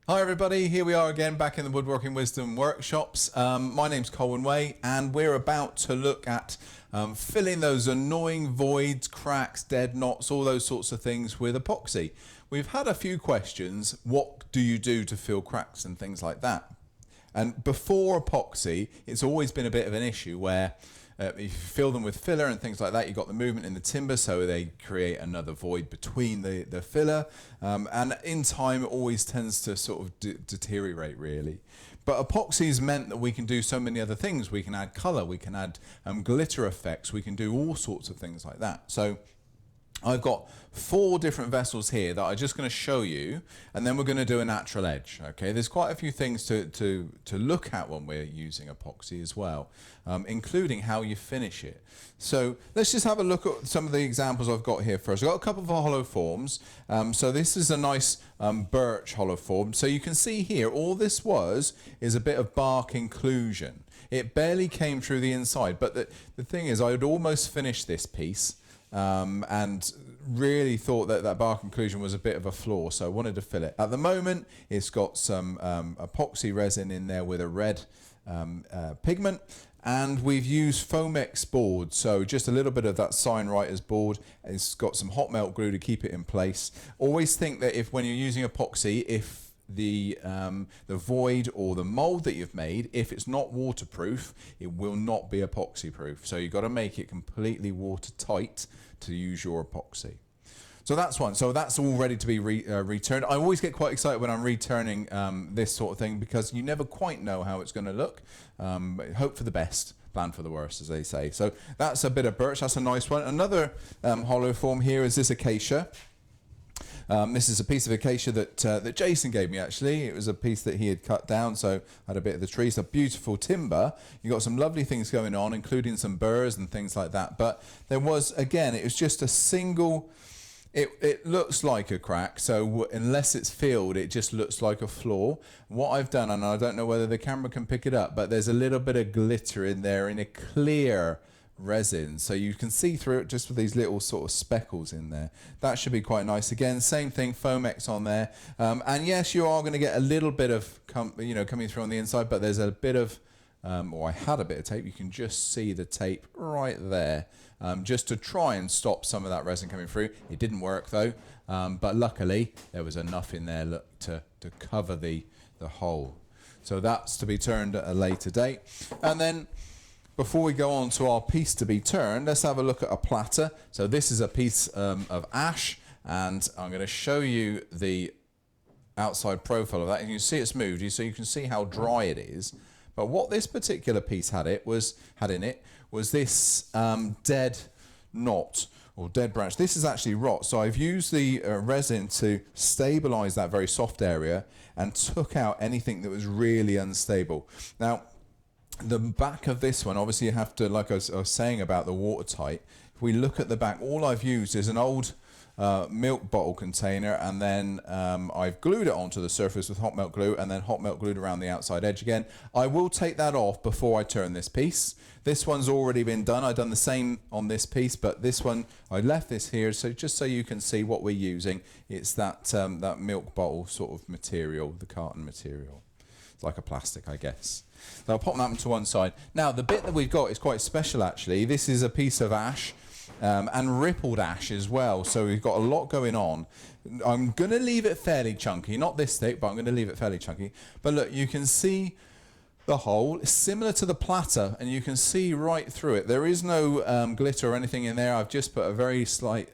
Hi everybody, here we are again back in the Woodworking Wisdom workshops. My name's Colwin and we're about to look at filling those annoying voids, cracks, dead knots, all those sorts of things with epoxy. We've had a few questions, what do you do to fill cracks and things like that? And before epoxy, it's always been a bit of an issue where if you fill them with filler and things like that, you've got the movement in the timber, so they create another void between the filler, and in time it always tends to sort of deteriorate really. But epoxy's meant that we can do so many other things. We can add colour, we can add glitter effects, we can do all sorts of things like that. So I've got 4 different vessels here that I'm just going to show you, and then we're going to do a natural edge. Okay, there's quite a few things to look at when we're using epoxy as well, including how you finish it. So let's just have a look at some of the examples I've got here first. I've got a couple of hollow forms. So this is a nice birch hollow form. So you can see here, all this is a bit of bark inclusion. It barely came through the inside, but the thing is, I would almost finish this piece. And really thought that bark inclusion was a bit of a flaw, so I wanted to fill it. At the moment, it's got some epoxy resin in there with a red pigment, and we've used Foamex board, so just a little bit of that sign writer's board. It's got some hot melt glue to keep it in place. Always think that when you're using epoxy, if the void or the mold that you've made, if it's not waterproof, it will not be epoxy proof. So you've got to make it completely watertight to use your epoxy. So that's one. So that's all ready to be returned. I always get quite excited when I'm returning this sort of thing, because you never quite know how it's going to look. Hope for the best, plan for the worst, as they say. So that's a bit of birch. That's a nice one. Another hollow form here is this Acacia. This is a piece of acacia that Jason gave me, actually. It was a piece that he had cut down, so I had a bit of the tree. It's a beautiful timber. You've got some lovely things going on, including some burrs and things like that. But there was, again, it was just a single... It looks like a crack, so unless it's filled, it just looks like a flaw. What I've done, and I don't know whether the camera can pick it up, but there's a little bit of glitter in there in a clear resin, so you can see through it just with these little sort of speckles in there. That should be quite nice. Again, same thing, Foamex on there, and yes, you are going to get a little bit of coming through on the inside, but there's a bit of or I had a bit of tape. You can just see the tape right there, just to try and stop some of that resin coming through. It didn't work though, but luckily there was enough in there, look, to cover the hole. So that's to be turned at a later date. And then before we go on to our piece to be turned, let's have a look at a platter. So this is a piece of ash, and I'm going to show you the outside profile of that. And you can see it's moved, so you can see how dry it is. But what this particular piece had in it was this dead knot or dead branch. This is actually rot. So I've used the resin to stabilize that very soft area and took out anything that was really unstable. Now, the back of this one, obviously you have to, like I was saying about the watertight, if we look at the back, all I've used is an old milk bottle container, and then I've glued it onto the surface with hot melt glue, and then hot melt glued around the outside edge again. I will take that off before I turn this piece. This one's already been done. I've done the same on this piece, but this one, I left this here, so just so you can see what we're using. It's that, that milk bottle sort of material, the carton material. It's like a plastic, I guess. So I'll pop that to one side. Now, the bit that we've got is quite special, actually. This is a piece of ash, and rippled ash as well, so we've got a lot going on. I'm going to leave it fairly chunky, not this thick, but I'm going to leave it fairly chunky. But look, you can see the hole. It's similar to the platter, and you can see right through it. There is no glitter or anything in there. I've just put a very slight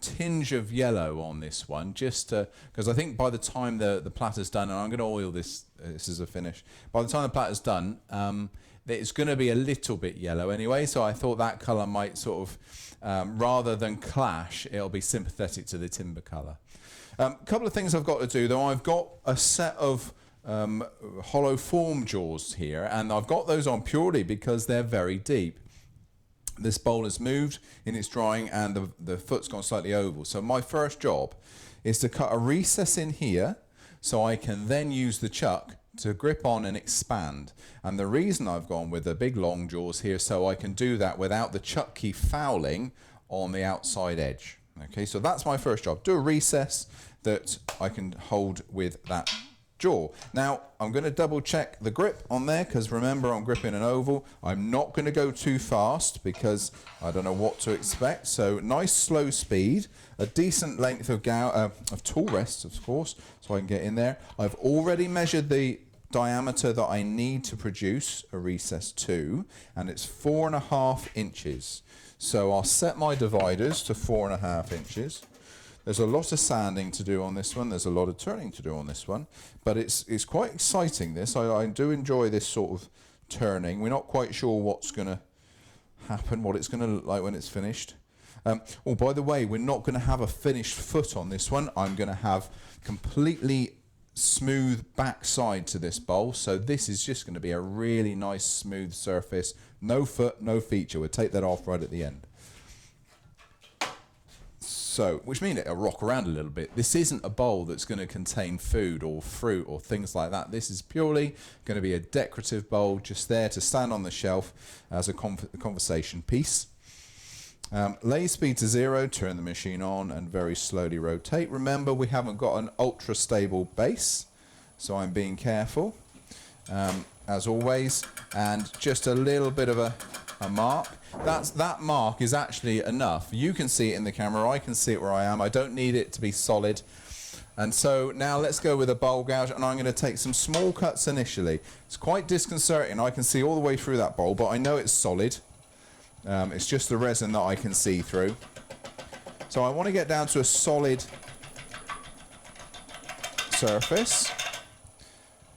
tinge of yellow on this one, just because I think by the time the platter's done, and I'm going to oil this as a finish, by the time the platter's done, it's going to be a little bit yellow anyway, so I thought that colour might sort of, rather than clash, it'll be sympathetic to the timber colour. A couple of things I've got to do though. I've got a set of hollow form jaws here, and I've got those on purely because they're very deep. This bowl has moved in its drying, and the foot's gone slightly oval. So my first job is to cut a recess in here, so I can then use the chuck to grip on and expand. And the reason I've gone with the big long jaws here, so I can do that without the chuck key fouling on the outside edge. Okay, so that's my first job. Do a recess that I can hold with that jaw. Now, I'm going to double check the grip on there, because remember, I'm gripping an oval. I'm not going to go too fast because I don't know what to expect. So nice slow speed, a decent length of tool rests, of course, so I can get in there. I've already measured the diameter that I need to produce a recess to, and it's 4.5 inches. So I'll set my dividers to 4.5 inches. There's a lot of sanding to do on this one. There's a lot of turning to do on this one. But it's quite exciting, this. I do enjoy this sort of turning. We're not quite sure what's going to happen, what it's going to look like when it's finished. Oh, by the way, we're not going to have a finished foot on this one. I'm going to have completely smooth backside to this bowl. So this is just going to be a really nice smooth surface. No foot, no feature. We'll take that off right at the end. So, which means it'll rock around a little bit. This isn't a bowl that's going to contain food or fruit or things like that. This is purely going to be a decorative bowl, just there to stand on the shelf as a conversation piece. Lay speed to 0, turn the machine on and very slowly rotate. Remember, we haven't got an ultra stable base, so I'm being careful as always. And just a little bit of a mark. That mark is actually enough. You can see it in the camera, I can see it where I am. I don't need it to be solid. And so now let's go with a bowl gouge, and I'm going to take some small cuts initially. It's quite disconcerting. I can see all the way through that bowl, but I know it's solid. It's just the resin that I can see through. So I want to get down to a solid surface,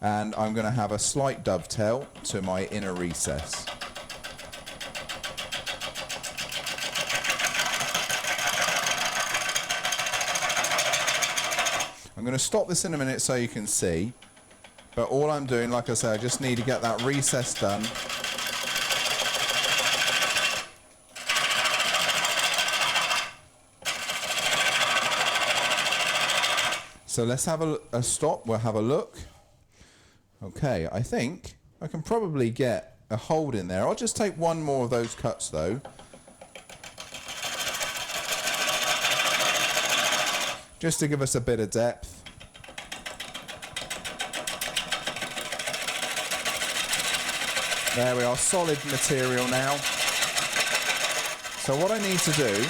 and I'm going to have a slight dovetail to my inner recess. I'm going to stop this in a minute so you can see, but all I'm doing, like I say, I just need to get that recess done. So let's have a stop, we'll have a look. Okay, I think I can probably get a hold in there. I'll just take one more of those cuts though. Just to give us a bit of depth. There we are, solid material now. So what I need to do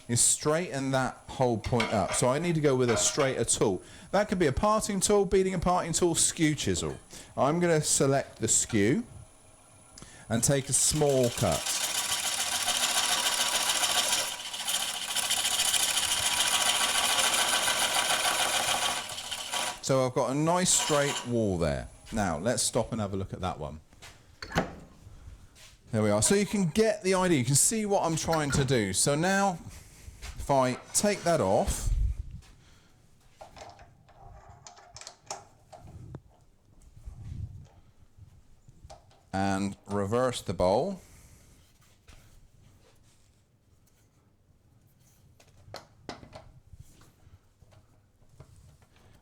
is straighten that whole point up. So I need to go with a straighter tool. That could be a parting tool, beading and parting tool, skew chisel. I'm going to select the skew and take a small cut. So I've got a nice straight wall there. Now let's stop and have a look at that one. There we are. So you can get the idea, you can see what I'm trying to do. So now if I take that off, and reverse the bowl,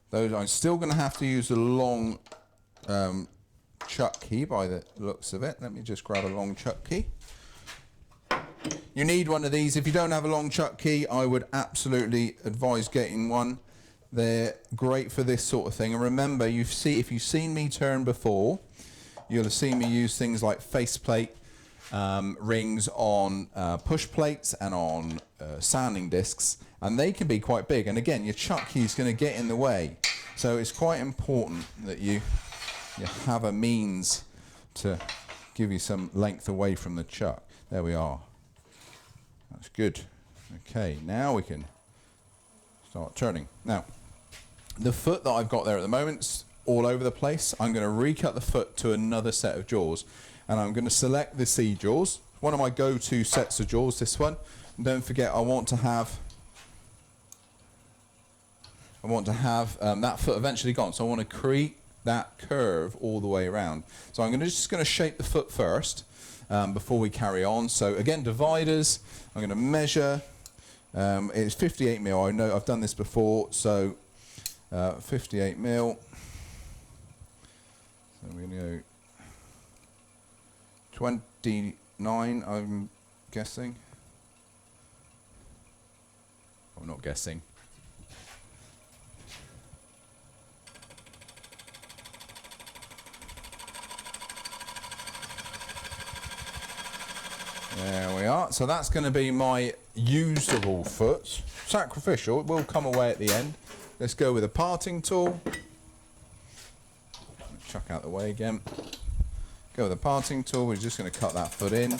those I'm still going to have to use a long chuck key by the looks of it. Let me just grab a long chuck key. You need one of these. If you don't have a long chuck key, I would absolutely advise getting one. They're great for this sort of thing. And remember, if you've seen me turn before, you'll have seen me use things like faceplate rings on push plates and on sanding discs, and they can be quite big. And again, your chuck key is going to get in the way. So it's quite important that you have a means to give you some length away from the chuck. There we are. That's good. Okay, now we can start turning. Now, the foot that I've got there at the moment's all over the place. I'm going to recut the foot to another set of jaws, and I'm going to select the C jaws. One of my go-to sets of jaws, this one. And don't forget, I want to have that foot eventually gone. So I want to create that curve all the way around. So I'm just going to shape the foot first before we carry on. So again, dividers, I'm going to measure. It's 58 mil. I know I've done this before, so 58 mil. So we're going to go 29, I'm guessing. I'm not guessing. There we are. So that's going to be my usable foot. Sacrificial, it will come away at the end. Let's go with a parting tool. Chuck out the way again. Go with a parting tool, we're just going to cut that foot in.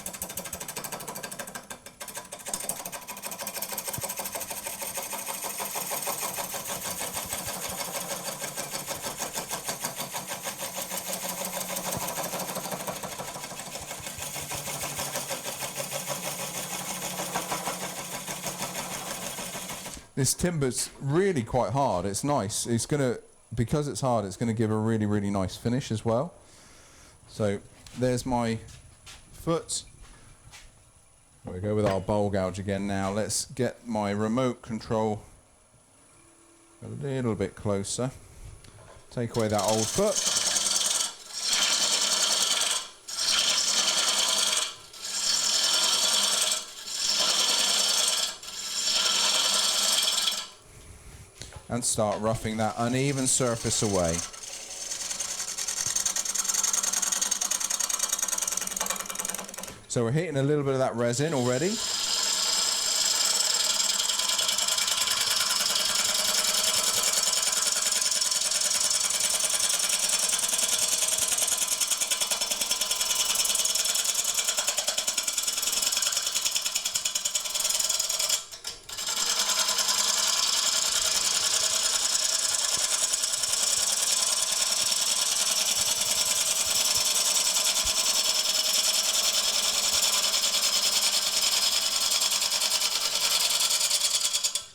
This timber's really quite hard. It's nice. It's gonna, because it's hard, it's gonna give a really, really nice finish as well. So there's my foot. We go with our bowl gouge again now. Let's get my remote control a little bit closer. Take away that old foot. And start roughing that uneven surface away. So we're hitting a little bit of that resin already.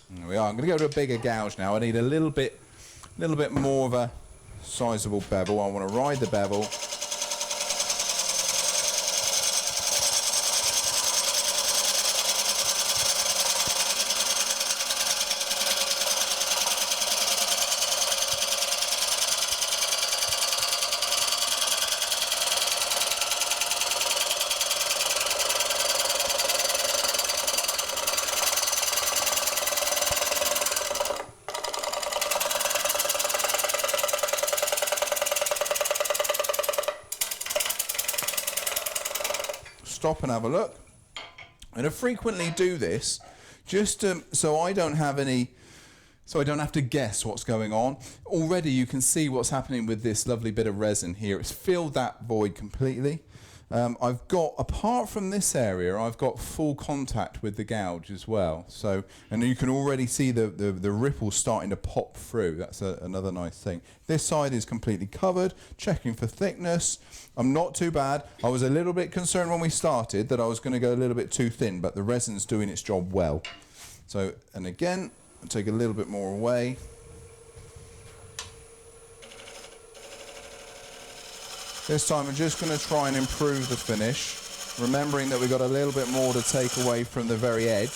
There we are. I'm going to go to a bigger gouge now. I need a little bit more of a sizable bevel. I want to ride the bevel. Stop and have a look. And I frequently do this just so I don't have to guess what's going on. Already you can see what's happening with this lovely bit of resin here. It's filled that void completely. I've got, apart from this area, I've got full contact with the gouge as well. So, and you can already see the ripples starting to pop through. That's another nice thing. This side is completely covered, checking for thickness. I'm not too bad. I was a little bit concerned when we started that I was going to go a little bit too thin, but the resin's doing its job well. So, and again, I'll take a little bit more away. This time I'm just going to try and improve the finish, remembering that we've got a little bit more to take away from the very edge.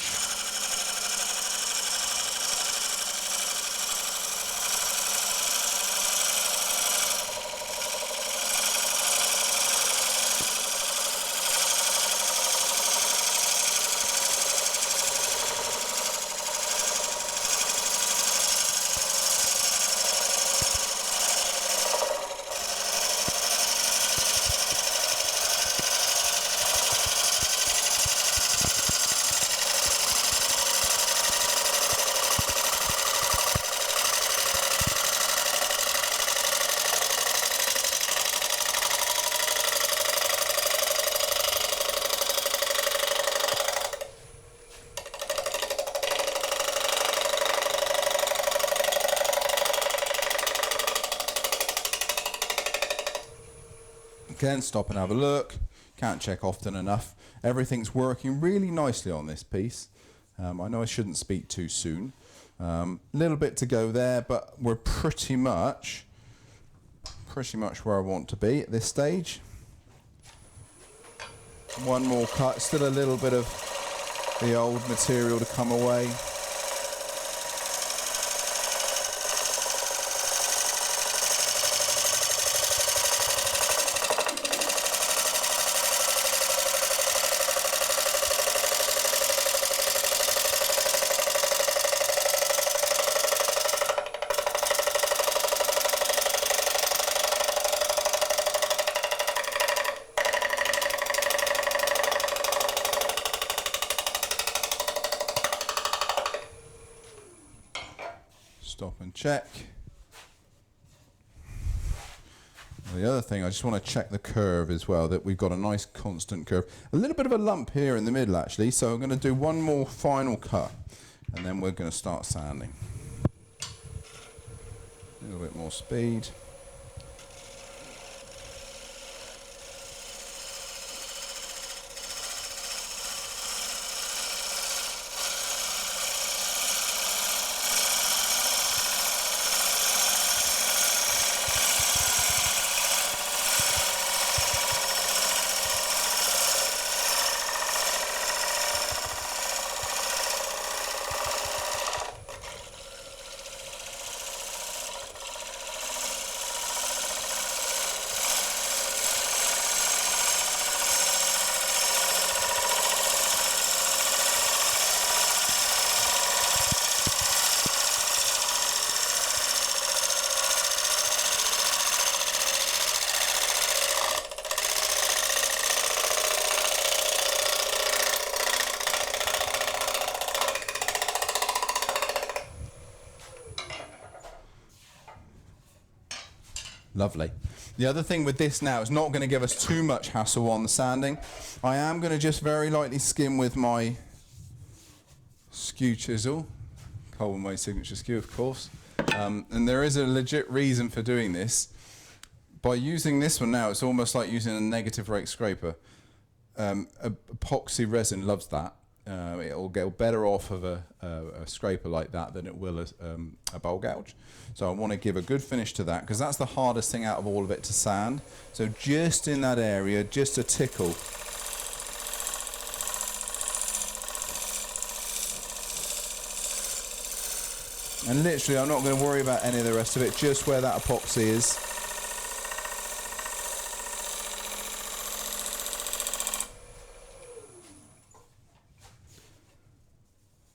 Again, stop and have a look. Can't check often enough. Everything's working really nicely on this piece. I know I shouldn't speak too soon. Little bit to go there, but we're pretty much where I want to be at this stage. One more cut, still a little bit of the old material to come away. Stop and check. The other thing, I just want to check the curve as well, that we've got a nice constant curve. A little bit of a lump here in the middle actually, so I'm going to do one more final cut and then we're going to start sanding. A little bit more speed. Lovely. The other thing with this now, it's not going to give us too much hassle on the sanding. I am going to just very lightly skim with my skew chisel, Colwin Way signature skew of course, and there is a legit reason for doing this. By using this one now, it's almost like using a negative rake scraper. Epoxy resin loves that. It'll go better off of a scraper like that than it will a bowl gouge. So I want to give a good finish to that because that's the hardest thing out of all of it to sand. So just in that area, just a tickle. And literally I'm not going to worry about any of the rest of it, just where that epoxy is.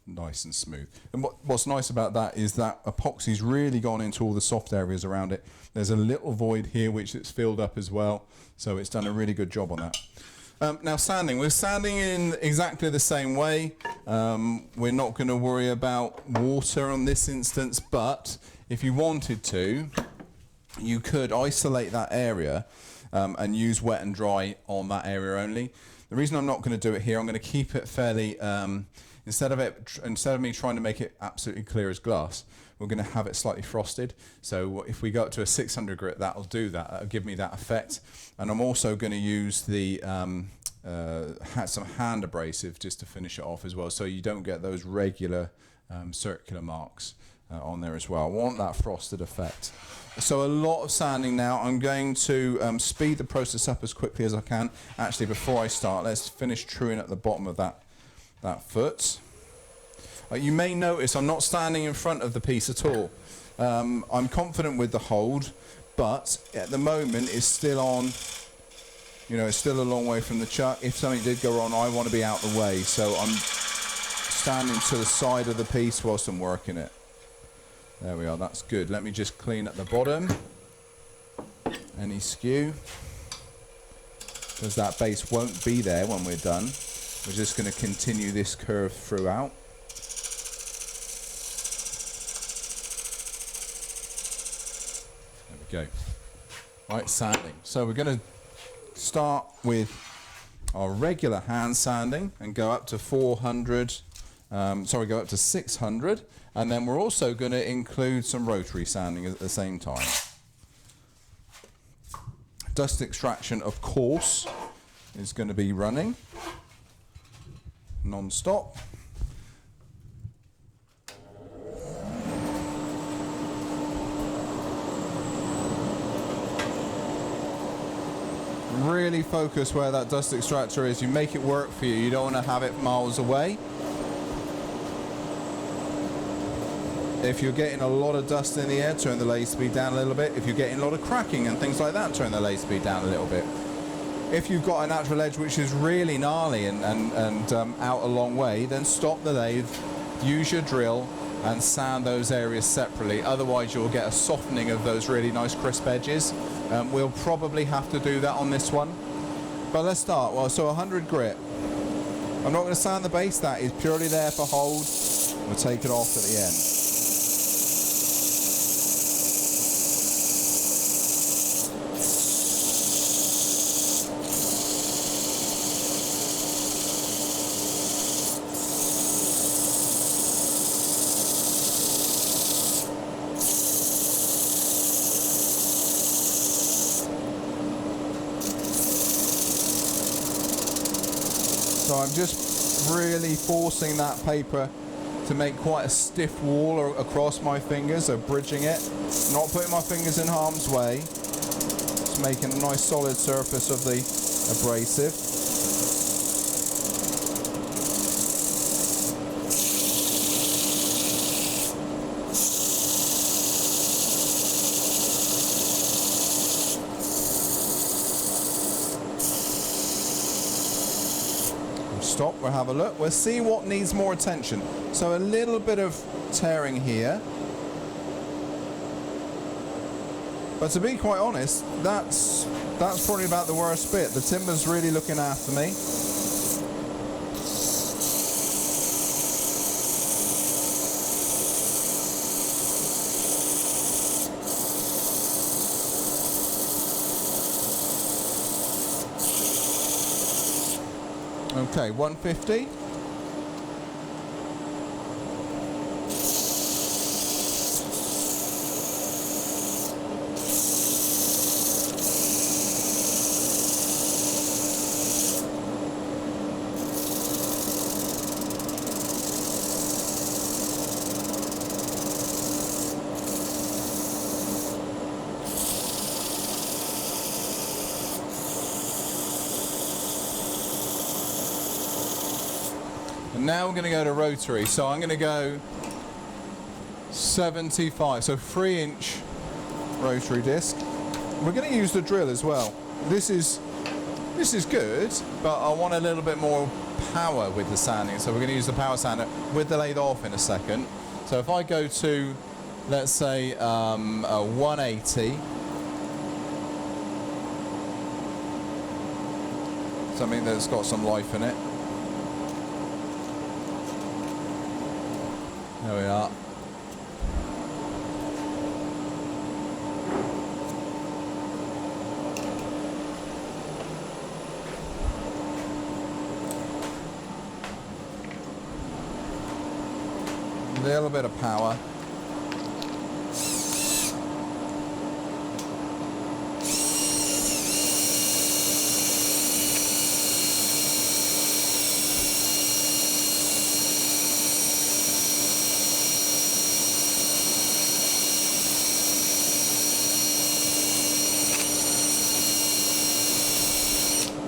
Nice and smooth. And what's nice about that is that epoxy's really gone into all the soft areas around it. There's a little void here which it's filled up as well, so it's done a really good job on that. Now sanding, we're sanding in exactly the same way. We're not going to worry about water on this instance, but if you wanted to, you could isolate that area and use wet and dry on that area only. The reason I'm not going to do it here, I'm going to keep it fairly instead of me trying to make it absolutely clear as glass, we're going to have it slightly frosted. So if we go up to a 600 grit, that'll do that. That'll give me that effect. And I'm also going to use the some hand abrasive just to finish it off as well, so you don't get those regular circular marks on there as well. I want that frosted effect. So a lot of sanding now. I'm going to speed the process up as quickly as I can. Actually, before I start, let's finish truing at the bottom of that foot. You may notice I'm not standing in front of the piece at all. I'm confident with the hold, but at the moment it's still on, you know, it's still a long way from the chuck. If something did go wrong, I want to be out the way, so I'm standing to the side of the piece whilst I'm working it. There we are, that's good. Let me just clean at the bottom, any skew, because that base won't be there when we're done. We're just going to continue this curve throughout. There we go. Right, sanding. So we're going to start with our regular hand sanding and go up to 400, go up to 600, and then we're also going to include some rotary sanding at the same time. Dust extraction, of course, is going to be running non-stop. Really focus where that dust extractor is. You make it work for you. You don't want to have it miles away. If you're getting a lot of dust in the air, turn the lathe speed down a little bit. If you're getting a lot of cracking and things like that, turn the lathe speed down a little bit. If you've got a natural edge which is really gnarly and out a long way, then stop the lathe, use your drill and sand those areas separately. Otherwise you'll get a softening of those really nice crisp edges. We'll probably have to do that on this one. But let's start. Well, so 100 grit. I'm not going to sand the base, that is purely there for hold. We'll take it off at the end. So I'm just really forcing that paper to make quite a stiff wall across my fingers, so bridging it, not putting my fingers in harm's way, just making a nice solid surface of the abrasive. Stop, we'll have a look, we'll see what needs more attention. So a little bit of tearing here, but to be quite honest, that's probably about the worst bit. The timber's really looking after me. Okay, 150. And now we're going to go to rotary. So I'm going to go 75, so 3-inch rotary disc. We're going to use the drill as well. This is good, but I want a little bit more power with the sanding, so we're going to use the power sander with the lathe off in a second. So if I go to, let's say, a 180, something that's got some life in it. There we are. A little bit of power.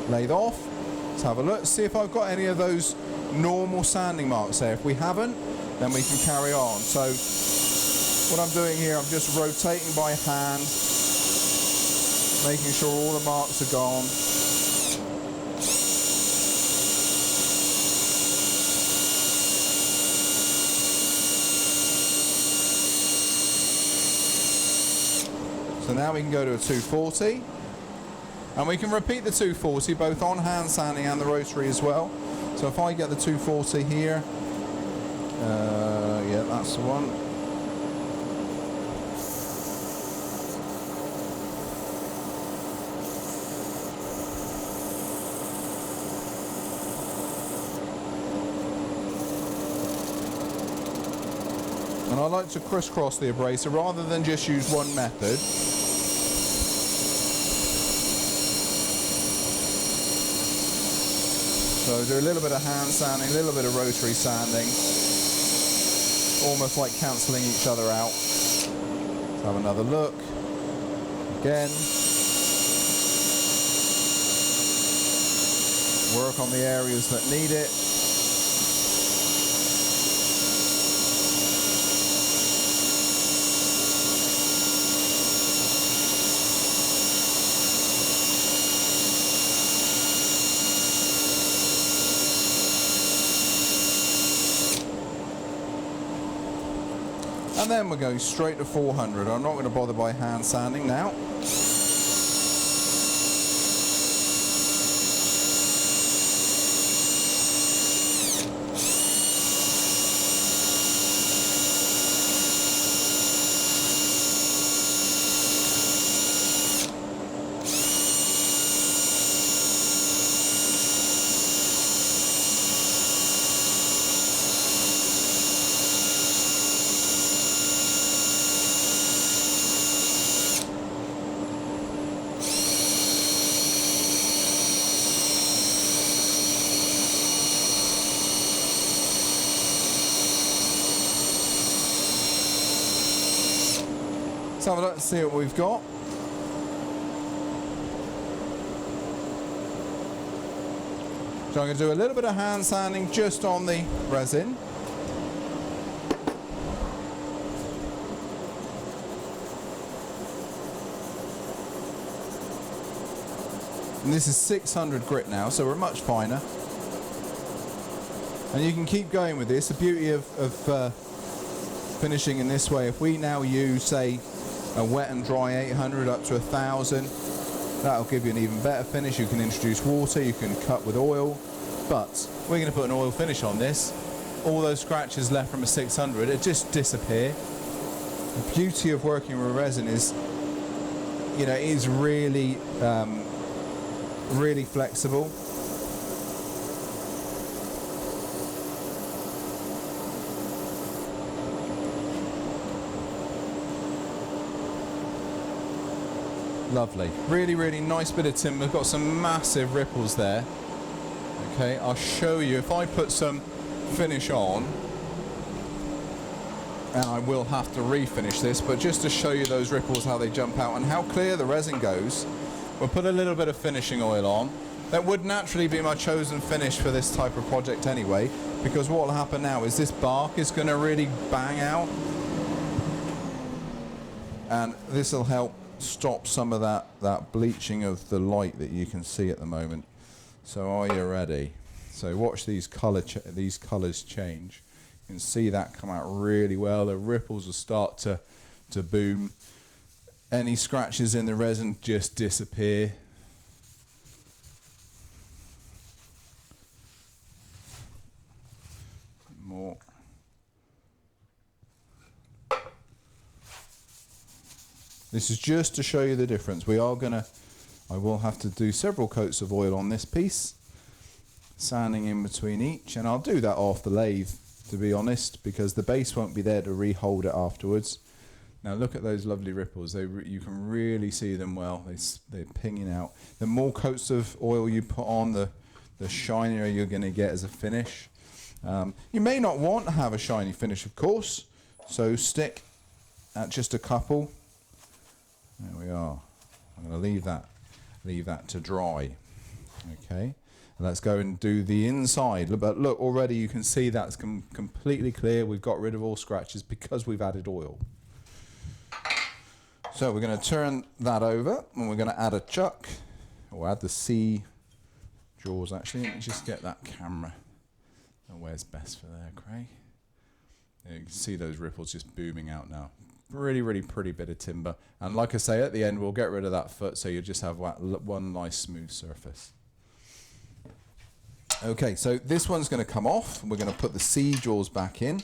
Lathe off. Let's have a look, see if I've got any of those normal sanding marks there. If we haven't, then we can carry on. So what I'm doing here, I'm just rotating by hand, making sure all the marks are gone. So now we can go to a 240. And we can repeat the 240 both on hand sanding and the rotary as well. So if I get the 240 here, yeah, that's the one. And I like to crisscross the abrasive rather than just use one method. So do a little bit of hand sanding, a little bit of rotary sanding, almost like cancelling each other out. Let's have another look. Again. Work on the areas that need it. And then we're going straight to 400. I'm not going to bother by hand sanding now. have a look and see what we've got. So I'm going to do a little bit of hand sanding just on the resin. And this is 600 grit now, so we're much finer. And you can keep going with this. The beauty of finishing in this way, if we now use, say, a wet and dry 800 up to 1000, that'll give you an even better finish. You can introduce water, you can cut with oil, but we're going to put an oil finish on this. All those scratches left from a 600, it just disappear. The beauty of working with resin is, you know, it is really, really flexible. Lovely. Really, really nice bit of timber. We've got some massive ripples there. Okay, I'll show you. If I put some finish on, and I will have to refinish this, but just to show you those ripples, how they jump out and how clear the resin goes, we'll put a little bit of finishing oil on. That would naturally be my chosen finish for this type of project anyway, because what will happen now is this bark is going to really bang out, and this will help stop some of that bleaching of the light that you can see at the moment. So are you ready? So watch these colours change. You can see that come out really well. The ripples will start to boom. Any scratches in the resin just disappear. More. This is just to show you the difference. I will have to do several coats of oil on this piece, sanding in between each, and I'll do that off the lathe, to be honest, because the base won't be there to re-hold it afterwards. Now look at those lovely ripples. You can really see them well. They're pinging out. The more coats of oil you put on, the shinier you're going to get as a finish. You may not want to have a shiny finish, of course, so stick at just a couple. There we are. I'm going to leave that to dry. Okay, and let's go and do the inside. But look, already you can see that's completely clear. We've got rid of all scratches because we've added oil. So we're going to turn that over and we're going to add a chuck, or add the C jaws actually. Let me just get that camera. Where's best for there, Craig? You can see those ripples just booming out now. Really, really pretty bit of timber. And like I say, at the end, we'll get rid of that foot, so you just have one nice smooth surface. Okay, so this one's going to come off. We're going to put the C jaws back in.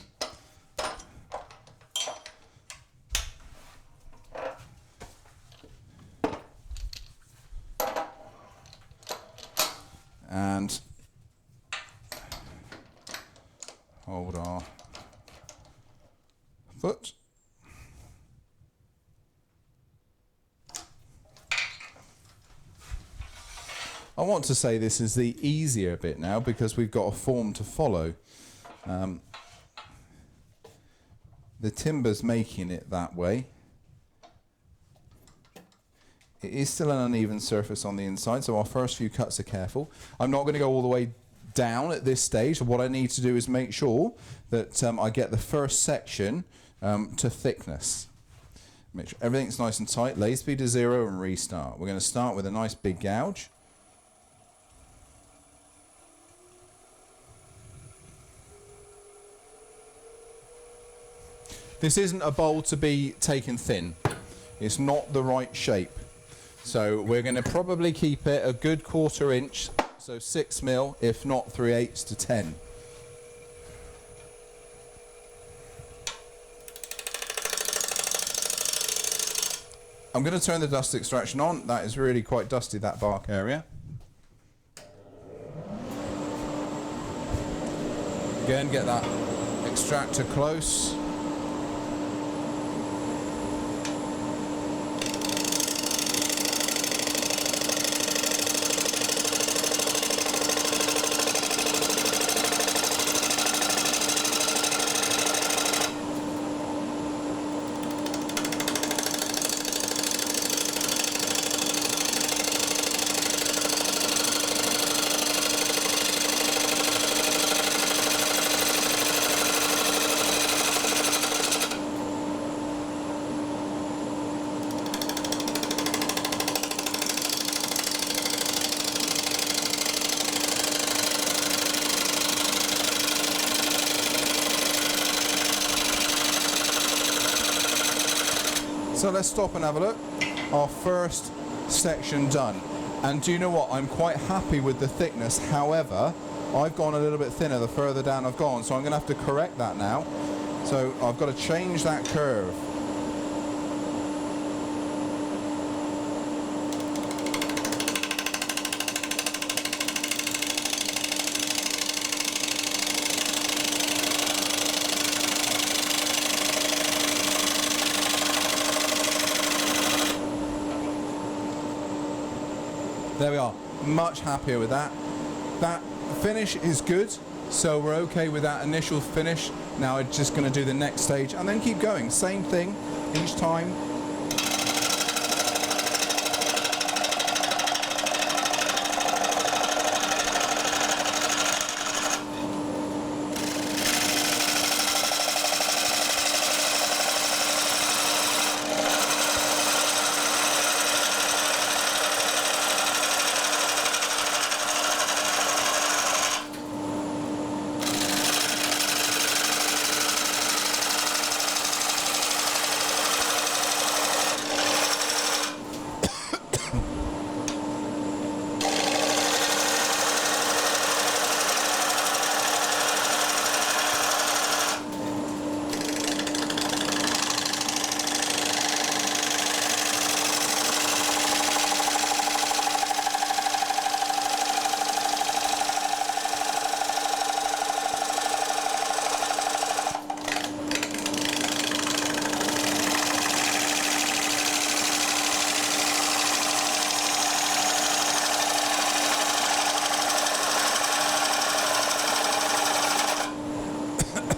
And hold our foot. I want to say this is the easier bit now because we've got a form to follow. The timber's making it that way. It is still an uneven surface on the inside, so our first few cuts are careful. I'm not going to go all the way down at this stage. What I need to do is make sure that I get the first section to thickness. Make sure everything's nice and tight. Lathe speed to 0 and restart. We're going to start with a nice big gouge. This isn't a bowl to be taken thin. It's not the right shape. So we're going to probably keep it a good 1/4 inch, so 6 mil, if not 3/8 to 10. I'm going to turn the dust extraction on. That is really quite dusty, that bark area. Again, get that extractor close. So let's stop and have a look. Our first section done. And do you know what? I'm quite happy with the thickness. However, I've gone a little bit thinner the further down I've gone, so I'm going to have to correct that now. So I've got to change that curve. There we are, much happier with that. That finish is good, so we're okay with that initial finish. Now I'm just going to do the next stage and then keep going. Same thing each time.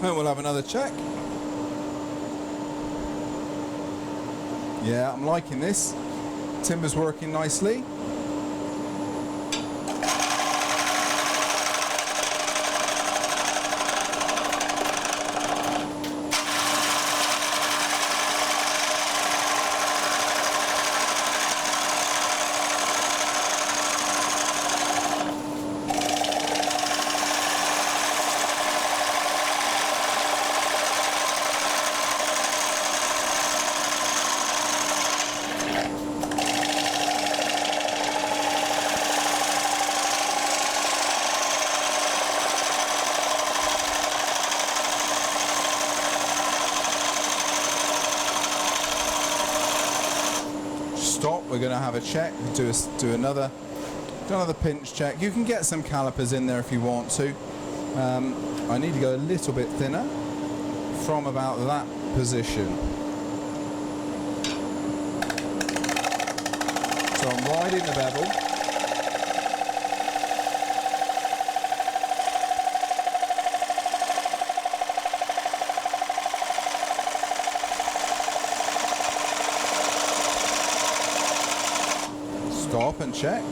We'll have another check. Yeah, I'm liking this. Timber's working nicely. Stop. We're going to have a check. Do another pinch check. You can get some calipers in there if you want to. I need to go a little bit thinner from about that position. So I'm riding the bevel. Stop and check.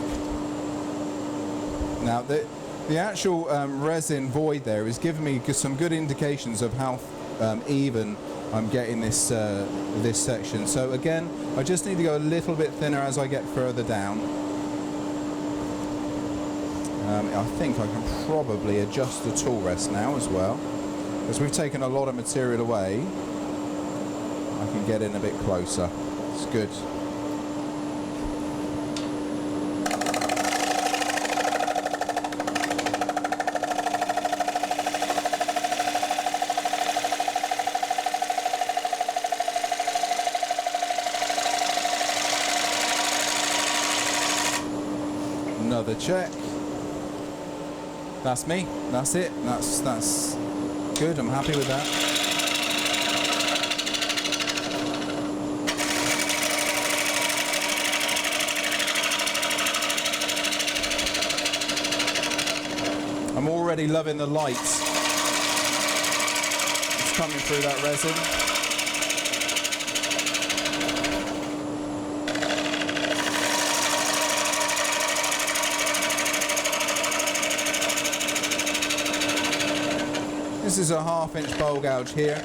Now the actual resin void there is giving me some good indications of how even I'm getting this this section. So again, I just need to go a little bit thinner as I get further down. I think I can probably adjust the tool rest now as well, because we've taken a lot of material away. I can get in a bit closer. It's good. Another check. That's me. That's it. That's good. I'm happy with that. I'm already loving the light. It's coming through that resin. This is a 1/2 inch bowl gouge here.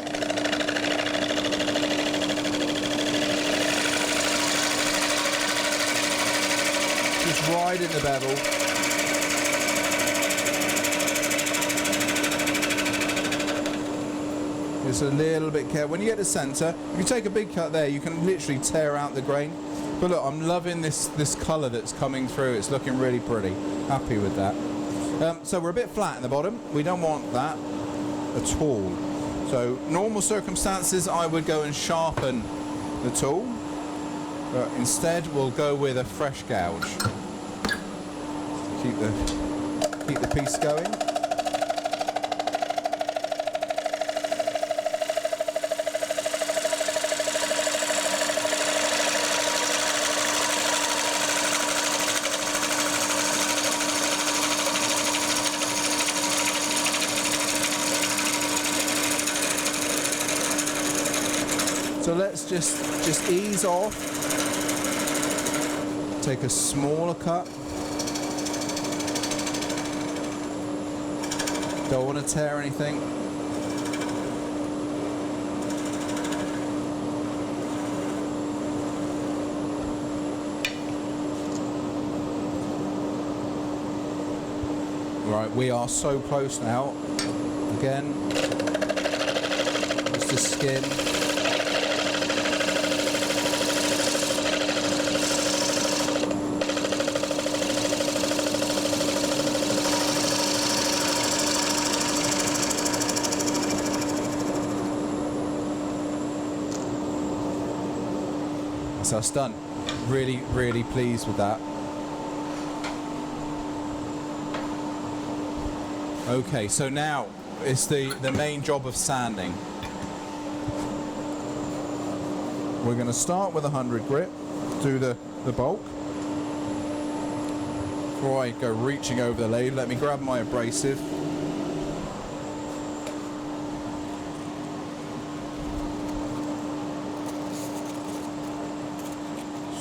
Just riding the bevel. Just a little bit careful. When you get to center, if you take a big cut there, you can literally tear out the grain. But look, I'm loving this color that's coming through. It's looking really pretty. Happy with that. So we're a bit flat in the bottom. We don't want that at all. So normal circumstances, I would go and sharpen the tool. But instead, we'll go with a fresh gouge. Keep the piece going. So let's just ease off. Take a smaller cut. Don't want to tear anything. Right, we are so close now. Again, just the skin. So it's done. Really, really pleased with that. Okay, so now it's the main job of sanding. We're going to start with 100 grit, do the bulk. Before I go reaching over the lathe, let me grab my abrasive.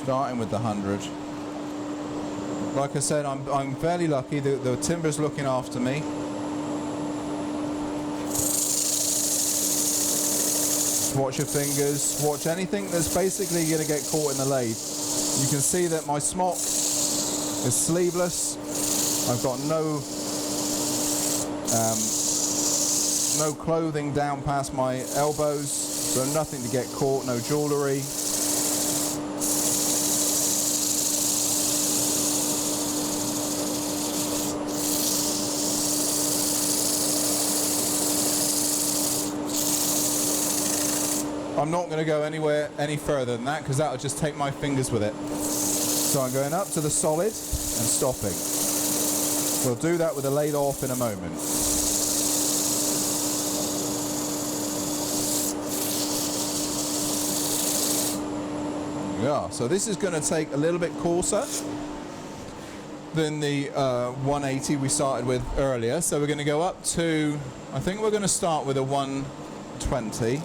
Starting with the 100. Like I said, I'm fairly lucky. The timber's looking after me. Watch your fingers. Watch anything that's basically going to get caught in the lathe. You can see that my smock is sleeveless. I've got no clothing down past my elbows, so nothing to get caught. No jewellery. I'm not going to go any further than that because that will just take my fingers with it. So I'm going up to the solid and stopping. We'll do that with the lathe off in a moment. Yeah, so this is going to take a little bit coarser than the 180 we started with earlier. So we're going to go up to, I think we're going to start with a 120.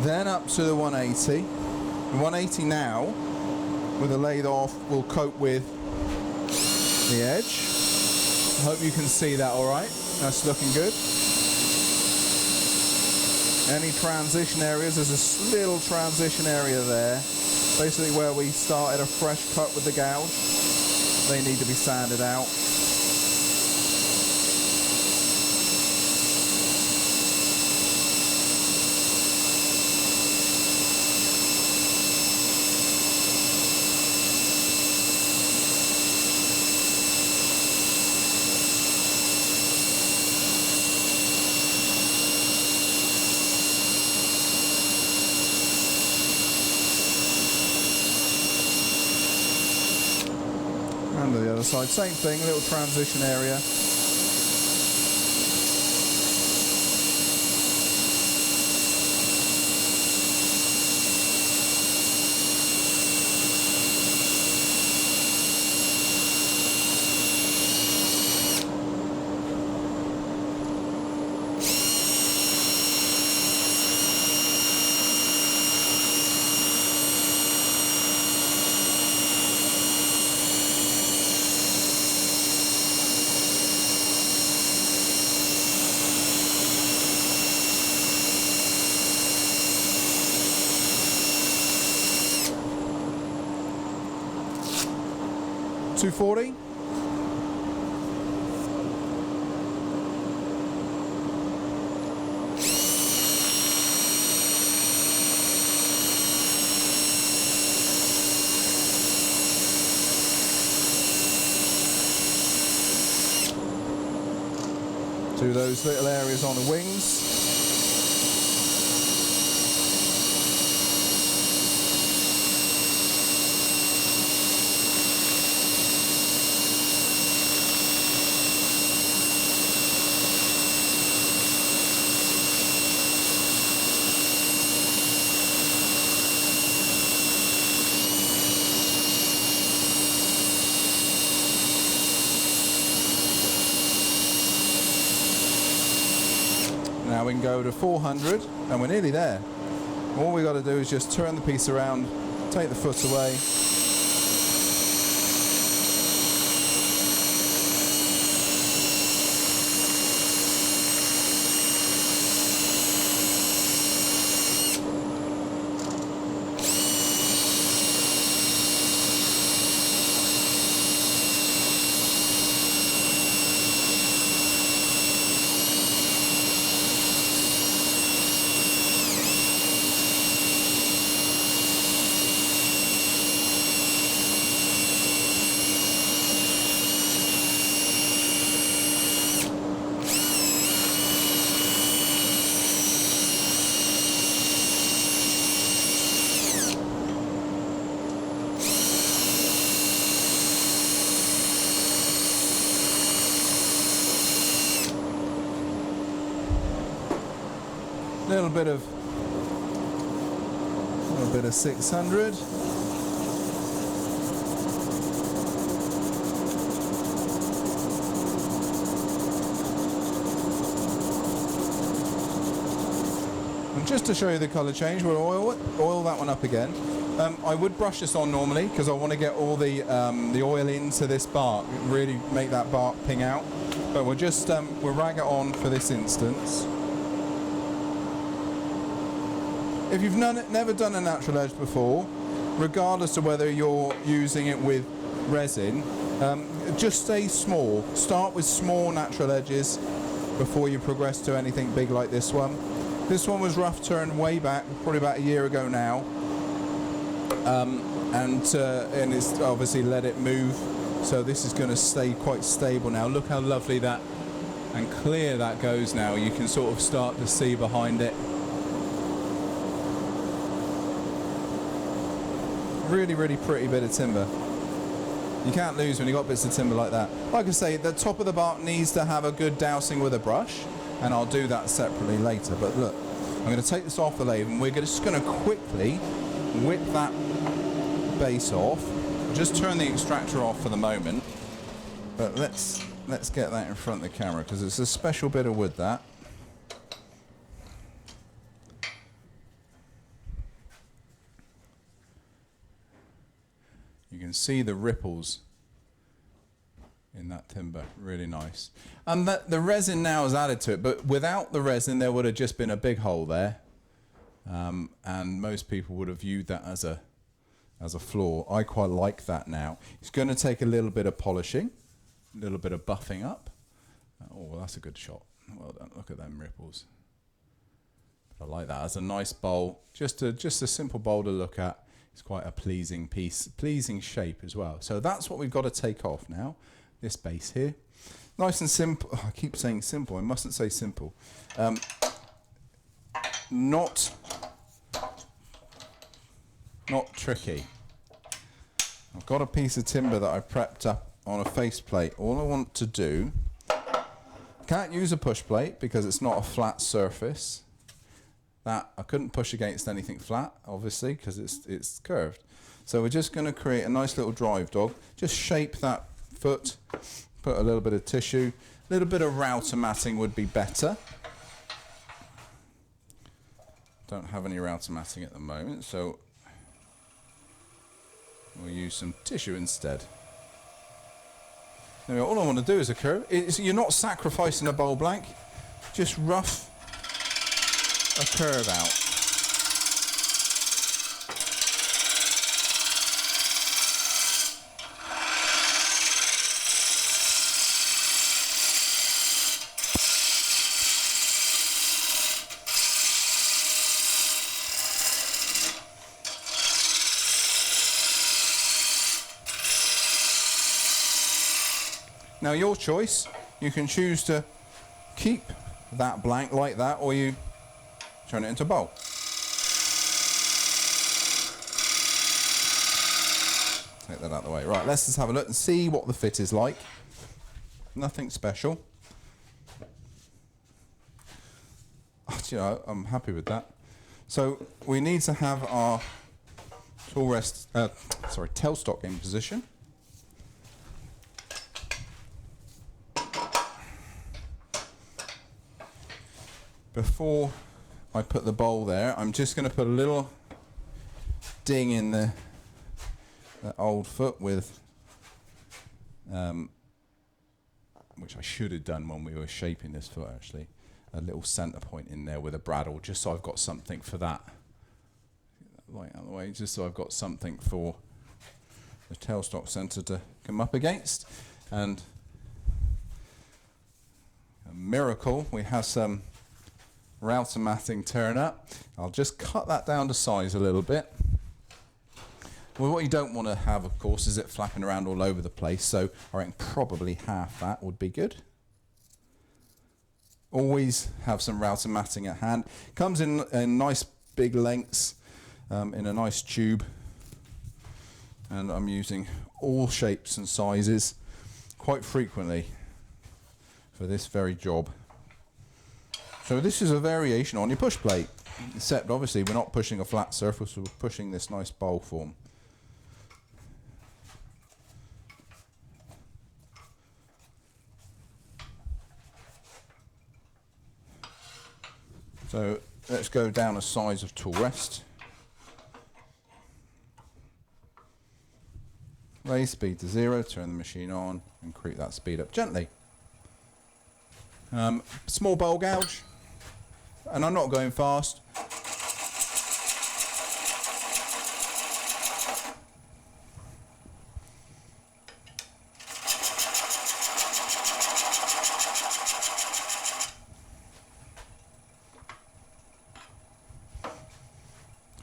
Then up to the 180. The 180 now, with the lathe off, will coat with the edge. I hope you can see that all right. That's looking good. Any transition areas, there's a little transition area there. Basically where we started a fresh cut with the gouge. They need to be sanded out. And the other side, same thing, little transition area. 240. Do those little areas on the wings. Now we can go to 400 and we're nearly there. All we got to do is just turn the piece around, take the foot away. Little bit of 600. And just to show you the colour change, we'll oil that one up again. I would brush this on normally because I want to get all the oil into this bark, really make that bark ping out. But we'll just we'll rag it on for this instance. If you've never done a natural edge before, regardless of whether you're using it with resin, just stay small. Start with small natural edges before you progress to anything big like this one. This one was rough turned way back, probably about a year ago now, and it's obviously let it move, so this is going to stay quite stable now. Look how lovely that and clear that goes now. You can sort of start to see behind it. Really, really pretty bit of timber. You can't lose when you've got bits of timber like that. Like I say, the top of the bark needs to have a good dousing with a brush, and I'll do that separately later. But look, I'm going to take this off the lathe, and we're just going to quickly whip that base off. Just turn the extractor off for the moment, but let's get that in front of the camera because it's a special bit of wood, that. You can see the ripples in that timber, really nice. And the resin now is added to it, but without the resin there would have just been a big hole there, and most people would have viewed that as a flaw. I quite like that now. It's going to take a little bit of polishing, a little bit of buffing up. Oh, that's a good shot. Well done. Look at them ripples. I like that as a nice bowl, just a simple bowl to look at. It's quite a pleasing piece, pleasing shape as well. So that's what we've got to take off now, this base here. Nice and simple. Oh, I keep saying simple, I mustn't say simple. Not tricky. I've got a piece of timber that I prepped up on a faceplate. All I want to do, can't use a push plate because it's not a flat surface. That I couldn't push against anything flat, obviously, because it's curved. So we're just going to create a nice little drive dog. Just shape that foot, put a little bit of tissue, a little bit of router matting would be better. Don't have any router matting at the moment, so we'll use some tissue instead. Now, all I want to do is a curve. You're not sacrificing a bowl blank, just rough a curve out. Now your choice, you can choose to keep that blank like that, or you turn it into a bowl. Take that out of the way. Right, let's just have a look and see what the fit is like. Nothing special. Oh, you know, I'm happy with that. So we need to have our tailstock in position. Before I put the bowl there, I'm just going to put a little ding in the old foot with, which I should have done when we were shaping this foot actually, a little centre point in there with a bradawl, just so I've got something for that. Get that light out of the way, just so I've got something for the tailstock centre to come up against. And a miracle, we have some router matting turn up. I'll just cut that down to size a little bit. Well, what you don't want to have, of course, is it flapping around all over the place, so I reckon probably half that would be good. Always have some router matting at hand. Comes in nice big lengths, in a nice tube, and I'm using all shapes and sizes quite frequently for this very job. So this is a variation on your push plate, except obviously we're not pushing a flat surface, we're pushing this nice bowl form. So let's go down a size of tool rest. Raise speed to 0, turn the machine on and creep that speed up gently. Small bowl gouge, and I'm not going fast.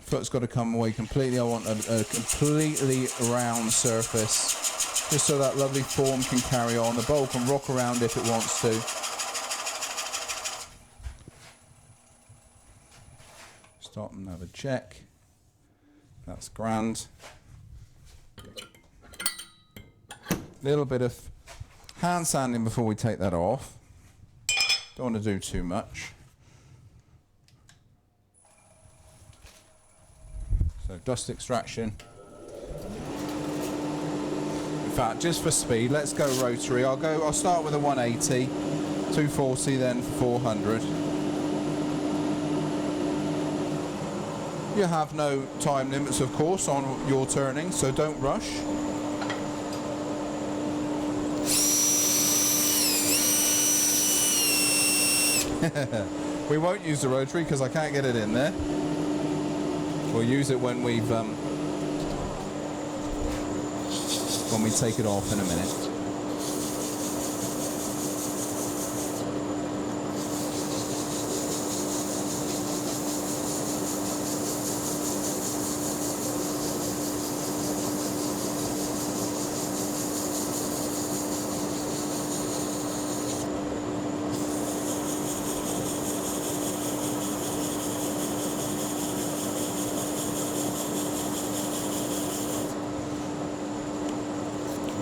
Foot's got to come away completely. I want a completely round surface, just so that lovely form can carry on. The bowl can rock around if it wants to. Stop and have a check. That's grand. Little bit of hand sanding before we take that off. Don't want to do too much. So dust extraction. In fact, just for speed, let's go rotary. I'll start with a 180, 240, then 400. You have no time limits, of course, on your turning, so don't rush. We won't use the rotary because I can't get it in there. We'll use it when we take it off in a minute.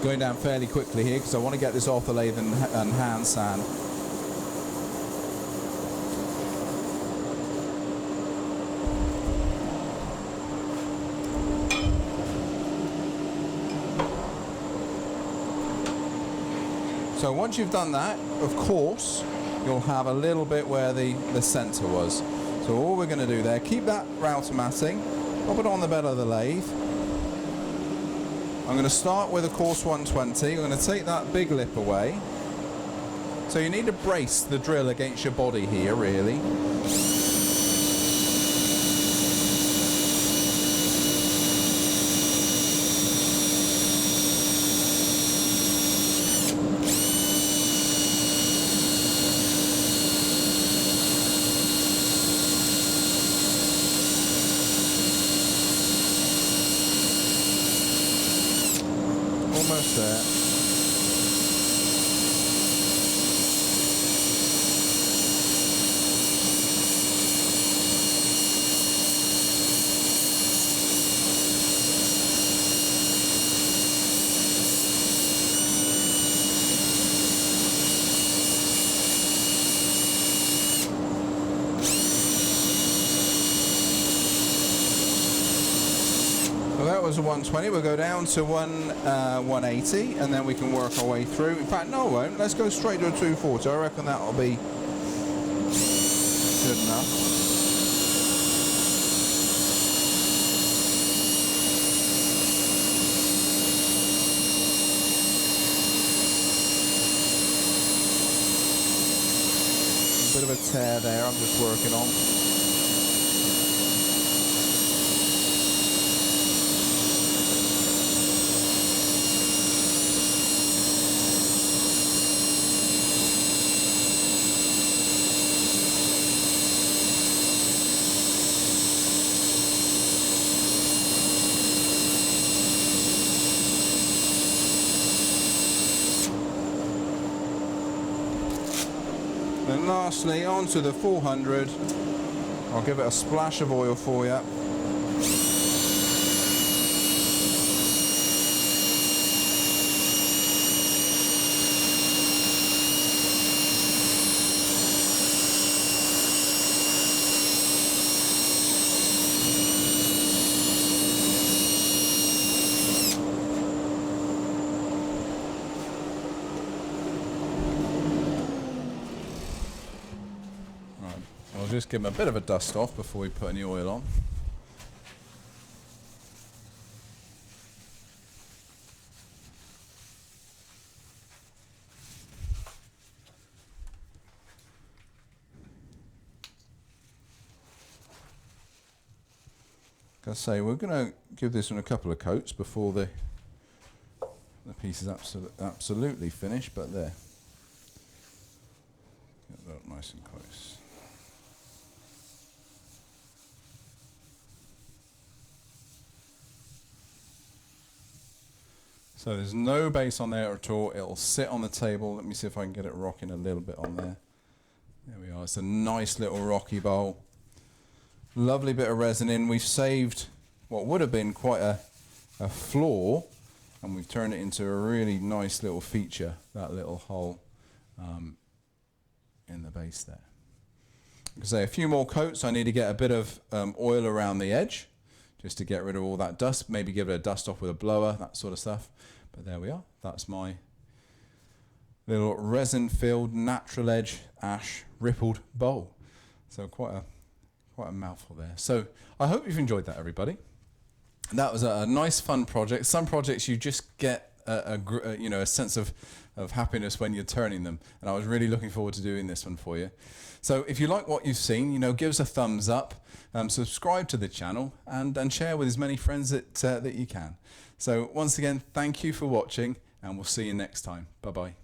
Going down fairly quickly here because I want to get this off the lathe and hand sand. So once you've done that, of course, you'll have a little bit where the centre was. So all we're going to do there, keep that router matting, pop it on the bed of the lathe. I'm going to start with a coarse 120. I'm going to take that big lip away. So you need to brace the drill against your body here, really. Almost there. Well, that was a 120. We'll go down to 180, and then we can work our way through. In fact, no, we won't. Let's go straight to a 240. I reckon that'll be good enough. A bit of a tear there, I'm just working on. And lastly, onto the 400. I'll give it a splash of oil for you. I'll just give them a bit of a dust off before we put any oil on. Like I say, we're going to give this one a couple of coats before the piece is absolutely finished, but there. Get that nice and close. So there's no base on there at all. It'll sit on the table. Let me see if I can get it rocking a little bit on there. There we are. It's a nice little rocky bowl. Lovely bit of resin in. We've saved what would have been quite a flaw, and we've turned it into a really nice little feature, that little hole in the base there. Like I say, a few more coats. I need to get a bit of oil around the edge, just to get rid of all that dust, maybe give it a dust off with a blower, that sort of stuff. But there we are. That's my little resin-filled natural edge ash rippled bowl. So quite a mouthful there. So I hope you've enjoyed that, everybody. That was a nice, fun project. Some projects you just get a sense of happiness when you're turning them, and I was really looking forward to doing this one for you. So if you like what you've seen, give us a thumbs up, subscribe to the channel, and share with as many friends that you can. So once again, thank you for watching, and we'll see you next time. Bye-bye.